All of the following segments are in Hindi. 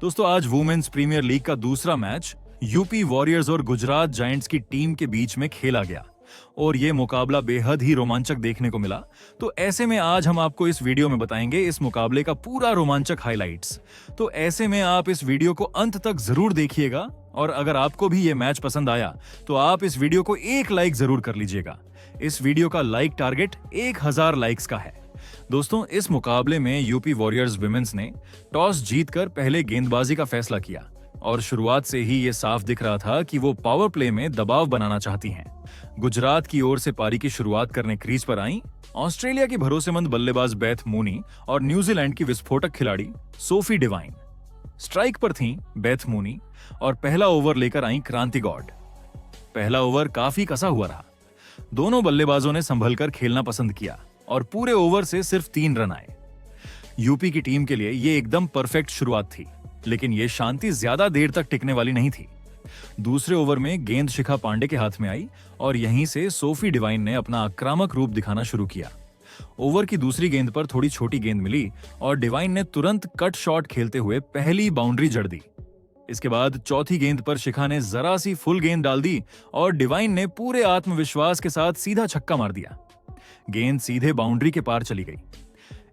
दोस्तों आज वुमेन्स प्रीमियर लीग का दूसरा मैच यूपी वॉरियर्स और गुजरात जायंट्स की टीम के बीच में खेला गया और ये मुकाबला बेहद ही रोमांचक देखने को मिला। तो ऐसे में आज हम आपको इस वीडियो में बताएंगे इस मुकाबले का पूरा रोमांचक हाइलाइट्स। तो ऐसे में आप इस वीडियो को अंत तक जरूर देखिएगा और अगर आपको भी ये मैच पसंद आया तो आप इस वीडियो को एक लाइक जरूर कर लीजिएगा। इस वीडियो का लाइक टारगेट 1000 लाइक्स का है। दोस्तों इस मुकाबले में यूपी वॉरियर्स विमेंस ने टॉस जीतकर पहले गेंदबाजी का फैसला किया और शुरुआत से ही ये साफ दिख रहा था कि वो पावर प्ले में दबाव बनाना चाहती हैं। गुजरात की ओर से पारी की शुरुआत करने क्रीज पर आईं ऑस्ट्रेलिया की भरोसेमंद बल्लेबाज बेथ मूनी और न्यूजीलैंड की विस्फोटक खिलाड़ी सोफी डिवाइन। स्ट्राइक पर थीं बेथ मूनी और पहला ओवर लेकर आईं क्रांति गॉड। पहला ओवर काफी कसा हुआ रहा। दोनों बल्लेबाजों ने संभलकर खेलना पसंद किया और पूरे ओवर से सिर्फ 3 रन आए। यूपी की टीम के लिए ये एकदम परफेक्ट शुरुआत थी, लेकिन ये शांति ज्यादा देर तक टिकने वाली नहीं थी। दूसरे ओवर में गेंद शिखा पांडे के हाथ में आई और यहीं से सोफी डिवाइन ने अपना आक्रामक रूप दिखाना शुरू किया। ओवर की दूसरी गेंद पर थोड़ी छोटी गेंद मिली और डिवाइन ने तुरंत कट शॉट खेलते हुए पहली बाउंड्री जड़ दी। इसके बाद चौथी गेंद पर शिखा ने जरा सी फुल गेंद डाल दी और डिवाइन ने पूरे आत्मविश्वास के साथ सीधा छक्का मार दिया। गेंद सीधे बाउंड्री के पार चली गई।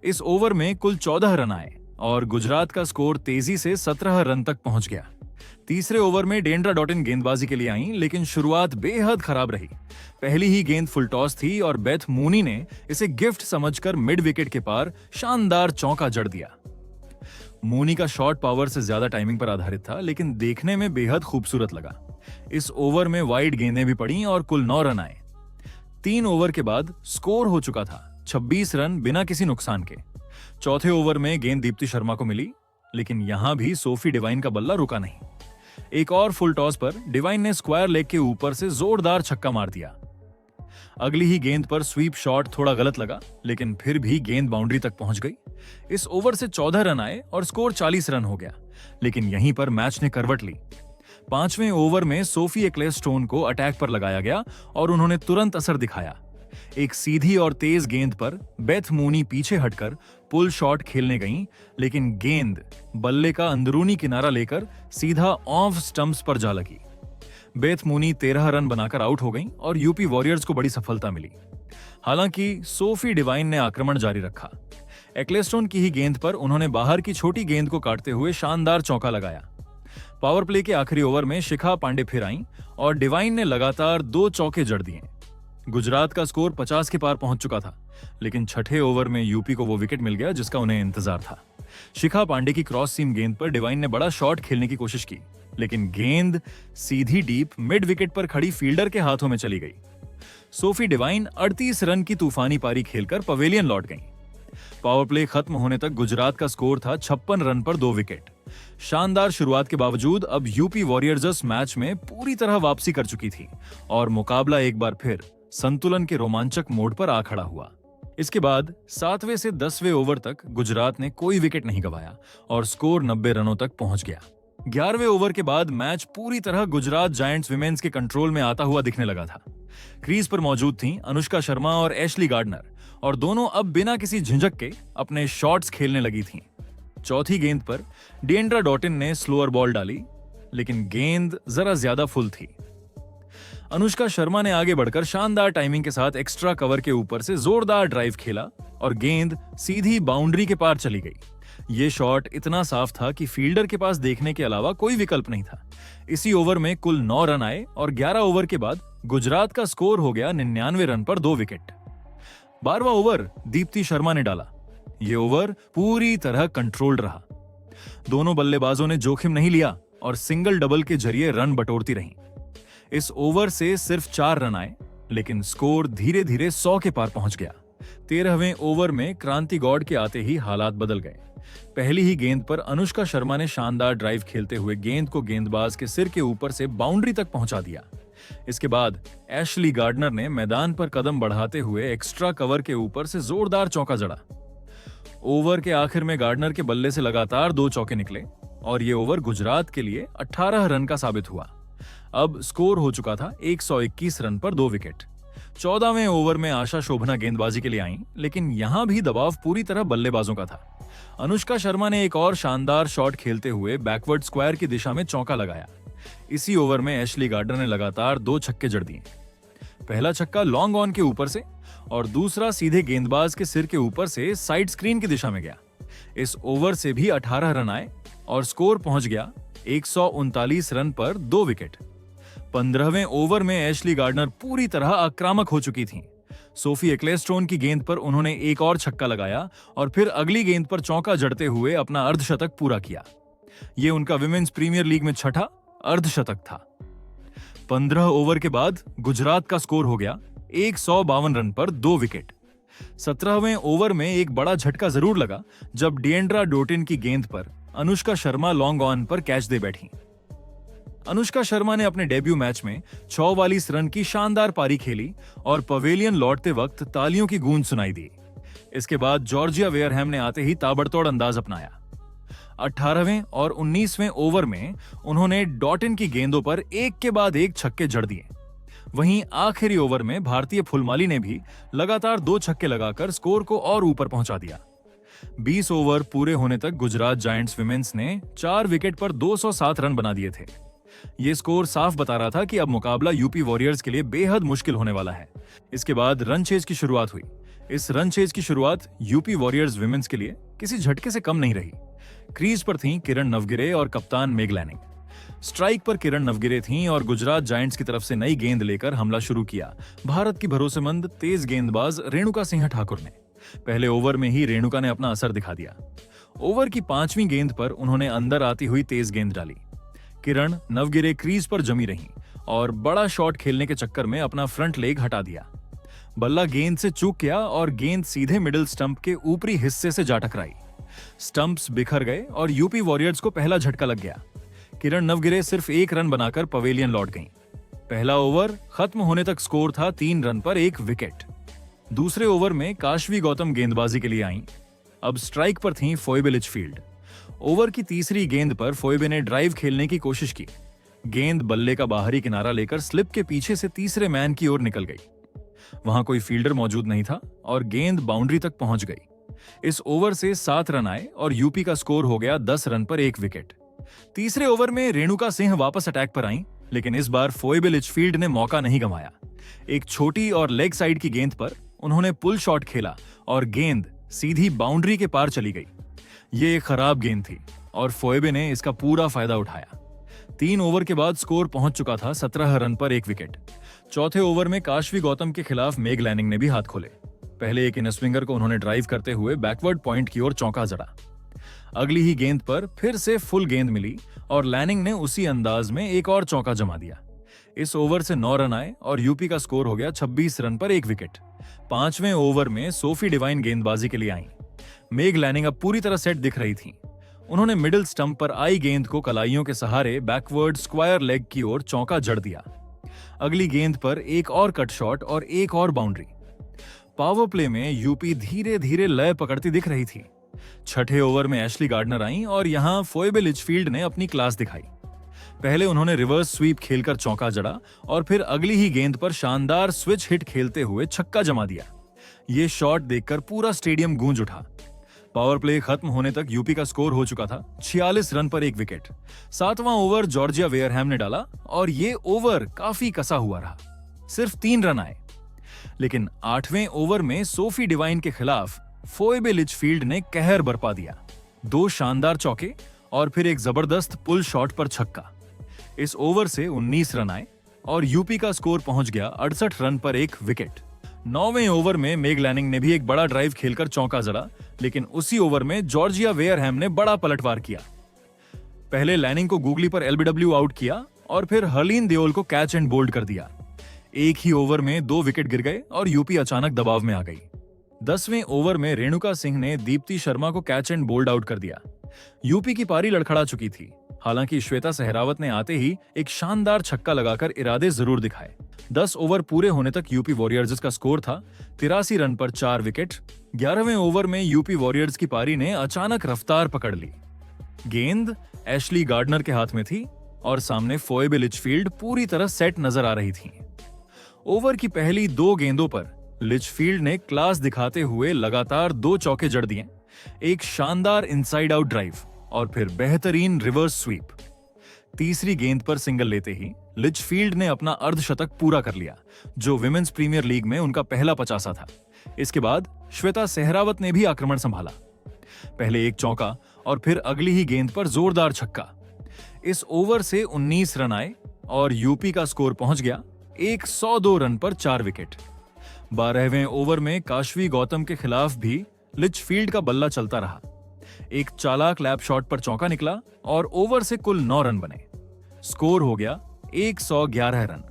इस ओवर में कुल 14 रन आए और गुजरात का स्कोर तेजी से 17 रन तक पहुंच गया। तीसरे ओवर में डेंड्रा डॉटिन गेंदबाजी के लिए आईं, लेकिन शुरुआत बेहद खराब रही। पहली ही गेंद फुल टॉस थी और बेथ मूनी ने इसे गिफ्ट समझकर मिड विकेट के पार शानदार चौका जड़ दिया। मूनी का शॉट पावर से ज्यादा टाइमिंग पर आधारित था, लेकिन देखने में बेहद खूबसूरत लगा। इस ओवर में वाइड गेंदें भी पड़ी और कुल 9 रन आए। 3 ओवर के बाद स्कोर हो चुका था 26 रन बिना किसी नुकसान के। चौथे ओवर में गेंद दीप्ति शर्मा को मिली, लेकिन यहां भी सोफी डिवाइन का बल्ला रुका नहीं। एक और फुल टॉस पर डिवाइन ने स्क्वायर लेग के ऊपर से जोरदार छक्का मार दिया। अगली ही गेंद पर स्वीप शॉट थोड़ा गलत लगा, लेकिन फिर भी गेंद बाउंड्री तक पहुंच गई। इस ओवर से 14 रन आए और स्कोर 40 रन हो गया, लेकिन यहीं पर मैच ने करवट ली। 5वें ओवर में सोफी एक्लेस्टोन को अटैक पर लगाया गया और उन्होंने तुरंत असर दिखाया। एक सीधी और तेज गेंद पर बेथ मूनी पीछे हटकर पुल शॉट खेलने गईं, लेकिन गेंद बल्ले का अंदरूनी किनारा लेकर सीधा ऑफ स्टंप्स पर जा लगी। बेथ मूनी 13 रन बनाकर आउट हो गईं और यूपी वॉरियर्स को बड़ी सफलता मिली। हालांकि सोफी डिवाइन ने आक्रमण जारी रखा। एक्लेस्टोन की ही गेंद पर उन्होंने बाहर की छोटी गेंद को काटते हुए शानदार चौका लगाया। पावर प्ले के आखिरी ओवर में शिखा पांडे फिर आईं और डिवाइन ने लगातार 2 चौके जड़ दिए। गुजरात का स्कोर 50 के पार पहुंच चुका था, लेकिन छठे ओवर में यूपी को वो विकेट मिल गया जिसका उन्हें इंतजार था। शिखा पांडे की क्रॉस सीम गेंद पर डिवाइन ने बड़ा शॉट खेलने की कोशिश की, लेकिन गेंद सीधी डीप मिड विकेट पर खड़ी फील्डर के हाथों में चली गई। सोफी डिवाइन 38 रन की तूफानी पारी खेलकर पवेलियन लौट गईं। पावर प्ले खत्म होने तक गुजरात का स्कोर था 56 रन पर 2 विकेट। शानदार शुरुआत के बावजूद अब यूपी वॉरियर्स मैच में पूरी तरह वापसी कर चुकी थी और मुकाबला एक बार फिर संतुलन के रोमांचक मोड़ पर आ खड़ा हुआ। इसके बाद 7वें से 10वें ओवर तक गुजरात ने कोई विकेट नहीं गंवाया और स्कोर 90 रनों तक पहुंच गया। 11वें ओवर के बाद मैच पूरी तरह गुजरात जायंट्स विमेंस के कंट्रोल में आता हुआ दिखने लगा था। क्रीज पर मौजूद थीं अनुष्का शर्मा और एशली गार्डनर और दोनों अब बिना किसी झिझक के अपने शॉट्स खेलने लगी थीं। चौथी गेंद पर डेंड्रा डॉटिन ने स्लोअर बॉल डाली, लेकिन गेंद जरा ज्यादा फुल थी। अनुष्का शर्मा ने आगे बढ़कर शानदार टाइमिंग के साथ एक्स्ट्रा कवर के ऊपर से जोरदार ड्राइव खेला और गेंद सीधी बाउंड्री के पार चली गई। ये शॉट इतना साफ था कि फील्डर के पास देखने के अलावा कोई विकल्प नहीं था। इसी ओवर में कुल 9 रन आए और 11 ओवर के बाद गुजरात का स्कोर हो गया 99 रन पर 2 विकेट। 12वां ओवर दीप्ति शर्मा ने डाला। ये ओवर पूरी तरह कंट्रोल्ड रहा। दोनों बल्लेबाजों ने जोखिम नहीं लिया और सिंगल डबल के जरिए रन बटोरती रहीं। इस ओवर से सिर्फ 4 रन आए, लेकिन स्कोर धीरे धीरे 100 के पार पहुंच गया। 13वें ओवर में क्रांति गॉड के आते ही हालात बदल गए। पहली ही गेंद पर अनुष्का शर्मा ने शानदार ड्राइव खेलते हुए गेंद को गेंदबाज के सिर के ऊपर से बाउंड्री तक पहुंचा दिया। इसके बाद एशली गार्डनर ने मैदान पर कदम बढ़ाते हुए एक्स्ट्रा कवर के ऊपर से जोरदार चौका जड़ा। ओवर के आखिर में गार्डनर के बल्ले से लगातार 2 चौके निकले और ये ओवर गुजरात के लिए 18 रन का साबित हुआ। अब स्कोर हो चुका था 121 रन पर 2 विकेट। 14वें ओवर में आशा शोभना गेंदबाजी के लिए आईं, लेकिन यहां भी दबाव पूरी तरह बल्लेबाजों का था। अनुष्का शर्मा ने एक और शानदार शॉट खेलते हुए बैकवर्ड स्क्वायर की दिशा में चौका लगाया। इसी ओवर में एशली गार्डनर ने लगातार 2 छक्के जड़ दिए। पहला छक्का लॉन्ग ऑन के ऊपर से और दूसरा सीधे गेंदबाज के सिर के ऊपर से साइड स्क्रीन की दिशा में गया। इस ओवर से भी 18 रन आए और स्कोर पहुंच गया 139 रन पर 2 विकेट। 15वें ओवर में एशली गार्डनर पूरी तरह आक्रामक हो चुकी थीं। सोफी एक्लेस्टोन की गेंद पर उन्होंने एक और छक्का लगाया और फिर अगली गेंद पर चौका जड़ते हुए अपना अर्धशतक पूरा किया। यह उनका विमेंस प्रीमियर लीग में छठा अर्धशतक था। 15 ओवर के बाद गुजरात का स्कोर हो गया 152 रन पर 2 विकेट। 17वें ओवर में एक बड़ा झटका जरूर लगा जब डिएंड्रा डोटिन की गेंद पर अनुष्का शर्मा लॉन्ग ऑन पर कैच दे बैठी। अनुष्का शर्मा ने अपने डेब्यू मैच में 44 रन की शानदार पारी खेली और पवेलियन लौटते वक्त तालियों की गूंज सुनाई दी। इसके बाद जॉर्जिया वेयरहैम ने आते ही ताबड़तोड़ अंदाज अपनाया। 18वें और 19वें ओवर में उन्होंने डॉटिन की गेंदों पर एक के बाद एक छक्के जड़ दिए। वहीं आखिरी ओवर में भारतीय फुलमाली ने भी लगातार 2 छक्के लगाकर स्कोर को और ऊपर पहुंचा दिया। 20 ओवर पूरे होने तक गुजरात जायंट्स विमेंस ने 4 विकेट पर 207 रन बना दिए थे। ये स्कोर साफ बता रहा था कि अब मुकाबला यूपी वॉरियर्स के लिए बेहद मुश्किल होने वाला है। इसके बाद रन चेज की शुरुआत हुई। इस रन चेज की शुरुआत यूपी वॉरियर्स विमेंस के लिए किसी झटके से कम नहीं रही। क्रीज पर थीं किरण नवगिरे और कप्तान मेग लैनिंग। स्ट्राइक पर किरण नवगिरे थीं और गुजरात जायंट्स की तरफ से नई गेंद लेकर हमला शुरू किया भारत की भरोसेमंद तेज गेंदबाज रेणुका सिंह ठाकुर ने। पहले ओवर में ही रेणुका ने अपना असर दिखा दिया। ओवर की 5वीं गेंद पर उन्होंने अंदर आती हुई तेज गेंद डाली। किरण नवगिरे क्रीज पर जमी रहीं और बड़ा शॉट खेलने के चक्कर में अपना फ्रंट लेग हटा दिया। बल्ला गेंद से चूक गया और गेंद सीधे मिडिल स्टंप के ऊपरी हिस्से से जा टकराई। स्टंप्स बिखर गए और यूपी वॉरियर्स को पहला झटका लग गया। किरण नवगिरे सिर्फ 1 रन बनाकर पवेलियन लौट गईं। पहला ओवर खत्म होने तक स्कोर था 3 रन पर 1 विकेट। दूसरे ओवर में काशवी गौतम गेंदबाजी के लिए आईं। अब स्ट्राइक पर थीं फोइबे लिचफील्ड। ओवर की तीसरी गेंद पर फोइबे ने ड्राइव खेलने की कोशिश की। गेंद बल्ले का बाहरी किनारा लेकर स्लिप के पीछे से तीसरे मैन की ओर निकल गई। वहां कोई फील्डर मौजूद नहीं था और गेंद बाउंड्री तक पहुंच गई। इस ओवर से 7 रन आए और यूपी का स्कोर हो गया 10 रन पर 1 विकेट। तीसरे ओवर में रेणुका सिंह वापस अटैक पर आईं, लेकिन इस बार फोइबे लिचफील्ड ने मौका नहीं गंवाया। एक छोटी और लेग साइड की गेंद पर उन्होंने पुल शॉट खेला और गेंद सीधी बाउंड्री के पार चली गई। ये एक खराब गेंद थी और फोइबे ने इसका पूरा फायदा उठाया। 3 ओवर के बाद स्कोर पहुंच चुका था 17 रन पर 1 विकेट। चौथे ओवर में काशवी गौतम के खिलाफ मेग लैनिंग ने भी हाथ खोले। पहले एक इन स्विंगर को उन्होंने ड्राइव करते हुए बैकवर्ड पॉइंट की ओर चौका जड़ा। अगली ही गेंद पर फिर से फुल गेंद मिली और लैनिंग ने उसी अंदाज में एक और चौका जमा दिया। इस ओवर से 9 रन आए और यूपी का स्कोर हो गया 26 रन पर 1 विकेट। 5वें ओवर में सोफी डिवाइन गेंदबाजी के लिए आईं। मेग लैनिंग अब पूरी तरह सेट दिख रही थीं। उन्होंने मिडिल स्टंप पर आई गेंद को कलाइयों के सहारे बैकवर्ड स्क्वायर लेग की ओर चौका जड़ दिया। अगली गेंद पर एक और कट शॉट और एक और बाउंड्री। पावर प्ले में यूपी धीरे धीरे लय पकड़ती दिख रही थी। 6ठे ओवर में एशली गार्डनर आईं और यहां फोइबे लिचफील्ड ने अपनी क्लास दिखाई। पहले उन्होंने रिवर्स स्वीप खेलकर चौका जड़ा और फिर अगली ही गेंद पर शानदार स्विच हिट खेलते हुए छक्का जमा दिया। ये शॉट देखकर पूरा स्टेडियम गूंज उठा। पावर प्ले खत्म होने तक यूपी का स्कोर हो चुका था 46 रन पर 1 विकेट। 7वां ओवर जॉर्जिया वेयरहैम ने डाला और ये ओवर काफी कसा हुआ रहा। सिर्फ 3 रन आए, लेकिन 8वें ओवर में सोफी डिवाइन के खिलाफ फोइबे लिचफील्ड ने कहर बरपा दिया। 2 शानदार चौके और फिर एक जबरदस्त पुल शॉट पर छक्का। इस ओवर से 19 रन आए और यूपी का स्कोर पहुंच गया 68 रन पर 1 विकेट। 9वें ओवर में मेग लैनिंग ने भी एक बड़ा ड्राइव खेलकर चौका जड़ा, लेकिन उसी ओवर में जॉर्जिया वेयरहैम ने बड़ा पलटवार किया। पहले लैनिंग को गूगली पर एलबीडब्ल्यू आउट किया और फिर हरलीन देओल को कैच एंड बोल्ड कर दिया। एक ही ओवर में 2 विकेट गिर गए और यूपी अचानक दबाव में आ गई। 10वें ओवर में रेणुका सिंह ने दीप्ति शर्मा को कैच एंड बोल्ड आउट कर दिया। यूपी की पारी लड़खड़ा चुकी थी। हालांकि श्वेता सहरावत ने आते ही एक शानदार छक्का लगाकर इरादे जरूर दिखाए। 10 ओवर पूरे होने तक यूपी वॉरियर्स का स्कोर था 83 रन पर 4 विकेट। 11वें ओवर में यूपी वॉरियर्स की पारी ने अचानक रफ्तार पकड़ ली। गेंद एशली गार्डनर के हाथ में थी और सामने फोइबे लिचफील्ड पूरी तरह सेट नजर आ रही थी। ओवर की पहली 2 गेंदों पर लिचफील्ड ने क्लास दिखाते हुए लगातार 2 चौके जड़ दिए एक शानदार इनसाइड आउट ड्राइव और फिर बेहतरीन रिवर्स स्वीप। तीसरी गेंद पर सिंगल लेते ही लिचफील्ड ने अपना अर्धशतक पूरा कर लिया, जो विमेंस प्रीमियर लीग में उनका पहला 50 था। इसके बाद श्वेता सहरावत ने भी आक्रमण संभाला। पहले एक चौका और फिर अगली ही गेंद पर जोरदार छक्का। इस ओवर से 19 रन आए और यूपी का स्कोर पहुंच गया 102 रन पर 4 विकेट। 12वें ओवर में काशवी गौतम के खिलाफ भी लिचफील्ड का बल्ला चलता रहा। एक चालाक लैप शॉट पर चौका निकला और ओवर से कुल 9 रन बने। स्कोर हो गया 111 रन।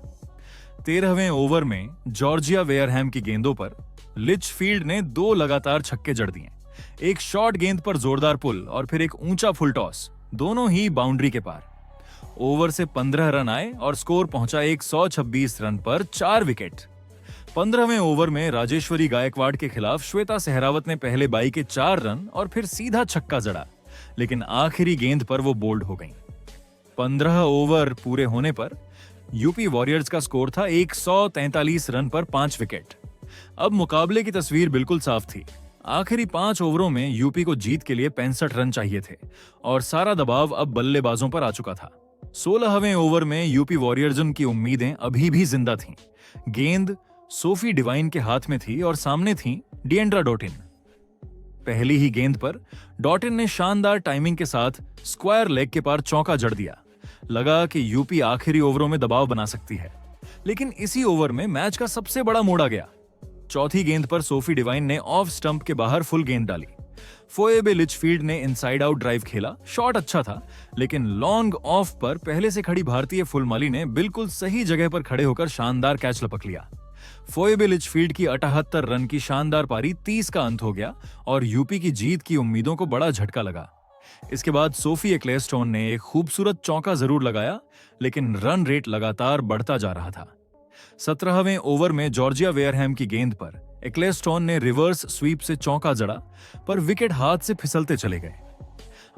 13वें ओवर में जॉर्जिया वेयरहैम की गेंदों पर लिचफील्ड ने 2 लगातार छक्के जड़ दिए। एक शॉर्ट गेंद पर जोरदार पुल और फिर एक ऊंचा फुल टॉस, दोनों ही बाउंड्री के पार। ओवर से 15 रन आए और स्कोर पहुंचा 126 रन पर 4 विकेट। 15वें ओवर में राजेश्वरी गायकवाड़ के खिलाफ श्वेता सहरावत ने पहले बाई के 4 रन और फिर सीधा छक्का जड़ा, लेकिन आखिरी गेंद पर वो बोल्ड हो गईं। 15 ओवर पूरे होने पर यूपी वॉरियर्स का स्कोर था 143 रन पर 5 विकेट। अब मुकाबले की तस्वीर बिल्कुल साफ थी। आखिरी 5 ओवरों में यूपी को जीत के लिए 65 रन चाहिए थे और सारा दबाव अब बल्लेबाजों पर आ चुका था। 16वें ओवर में यूपी वॉरियर्स की उम्मीदें अभी भी जिंदा थीं। गेंद सोफी डिवाइन के हाथ में थी और सामने थी डिएंड्रा डॉटिन। पहली ही गेंद पर डॉटिन ने शानदार टाइमिंग के साथ स्क्वायर लेग के पार चौका जड़ दिया। लगा कि यूपी आखिरी ओवरों में दबाव बना सकती है, लेकिन इसी ओवर में मैच का सबसे बड़ा मोड़ आ गया। चौथी गेंद पर सोफी डिवाइन ने ऑफ स्टंप के बाहर फुल गेंद डाली। फोएबे लिचफील्ड ने इनसाइड आउट ड्राइव खेला। शॉट अच्छा था, लेकिन लॉन्ग ऑफ पर पहले से खड़ी भारतीय फुलमाली ने बिल्कुल सही जगह पर खड़े होकर शानदार कैच लपक लिया। फोएबे लिचफील्ड की 78 रन की शानदार पारी 30 का अंत हो गया और यूपी की जीत की उम्मीदों को बड़ा झटका लगा। इसके बाद सोफी एक्लेस्टोन ने एक खूबसूरत चौका जरूर लगाया, लेकिन रन रेट लगातार बढ़ता जा रहा था। 17वें ओवर में जॉर्जिया वेयरहैम की गेंद पर एक्लेस्टोन ने रिवर्स स्वीप से चौका जड़ा, पर विकेट हाथ से फिसलते चले गए।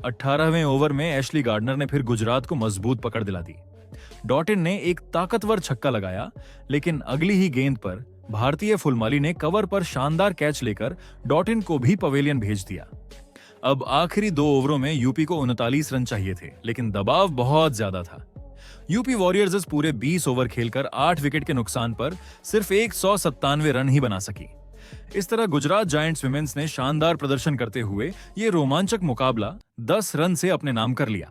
18वें ओवर में एशली गार्डनर ने फिर गुजरात को मजबूत पकड़ दिला दी। डॉटिन ने एक ताकतवर छक्का लगाया, लेकिन अगली ही गेंद पर भारतीय फुलमाली ने कवर पर शानदार कैच लेकर डॉटिन को भी पवेलियन भेज दिया। अब आखिरी 2 ओवरों में यूपी को 39 रन चाहिए थे, लेकिन दबाव बहुत ज्यादा था। यूपी वॉरियर्स पूरे 20 ओवर खेलकर 8 विकेट के नुकसान पर सिर्फ 197 रन ही बना सकी। इस तरह गुजरात जायंट्स विमेंस ने शानदार प्रदर्शन करते हुए ये रोमांचक मुकाबला 10 रन से अपने नाम कर लिया।